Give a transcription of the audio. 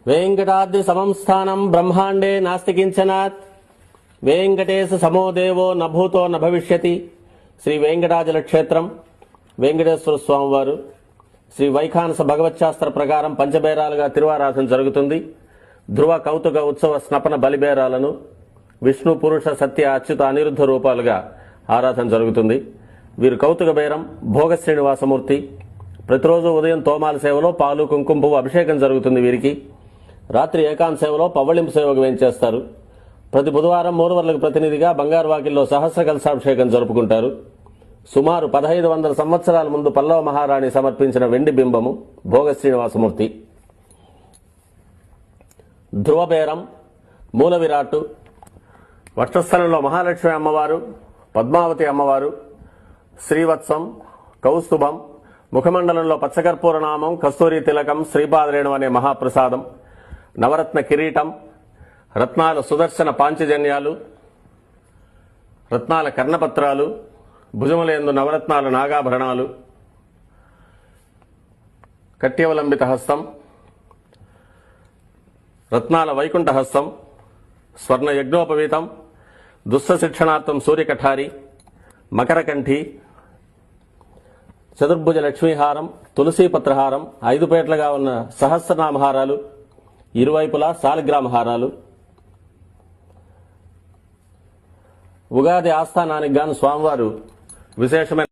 वेंकटाद्रि समं स्थानं ब्रह्मांडे नास्ति किंचनात् वेंकटेश समो देवो न भूतो न भविष्यति श्री वेंकटाचल क्षेत्रम वेंकटेश्वर स्वामी वारु శ్రీ వైఖానస భగవచ్శాస్త్ర ప్రకారం పంచబేరాలుగా తిరువారాధన జరుగుతుంది. ధ్రువ కౌతుక ఉత్సవ స్నపన బలిబేరాలను విష్ణు పురుష సత్య అచ్యుత అనిరుద్ధ రూపాలుగా ఆరాధన జరుగుతుంది. వీరు కౌతుక బేరం భోగ శ్రీనివాసమూర్తి. ప్రతిరోజు ఉదయం తోమాల సేవలో పాలు కుంకుమ పువ్వు అభిషేకం జరుగుతుంది. వీరికి రాత్రి ఏకాంత సేవలో పవ్వళింపు సేవకు వేయించేస్తారు. ప్రతి బుధవారం మూలవర్లకు ప్రతినిధిగా బంగారు వాకిల్లో సహస్ర కలశాభిషేకం జరుపుకుంటారు. సుమారు 1500 సంవత్సరాల ముందు పల్లవ మహారాణి సమర్పించిన వెండి బింబము భోగ శ్రీనివాసమూర్తి. ధ్రువబేరం మూల విరాట్టు వక్షస్థలంలో మహాలక్ష్మి అమ్మవారు, పద్మావతి అమ్మవారు, శ్రీవత్సం, కౌస్తుభం, ముఖమండలంలో పచ్చకర్పూర నామం, కస్తూరి తిలకం, శ్రీపాదరేణు అనే మహాప్రసాదం, నవరత్న కిరీటం, రత్నాల సుదర్శన పాంచజన్యాలు, రత్నాల కర్ణపత్రాలు, భుజములందు నవరత్నాల నాగాభరణాలు, కట్యవలంబిత హస్తం, రత్నాల వైకుంఠ హస్తం, స్వర్ణ యజ్ఞోపవీతం, దుస్స శిక్షణార్థం సూర్యకఠారి, మకరకంఠి, చతుర్భుజ లక్ష్మీహారం, తులసీపత్రహారం, 5 పేట్లుగా ఉన్న సహస్రనామహారాలు, ఇరువైపులా శాలిగ్రామహారాలు. ఉగాది ఆస్థానానికి గాను స్వామివారు విశేషమైన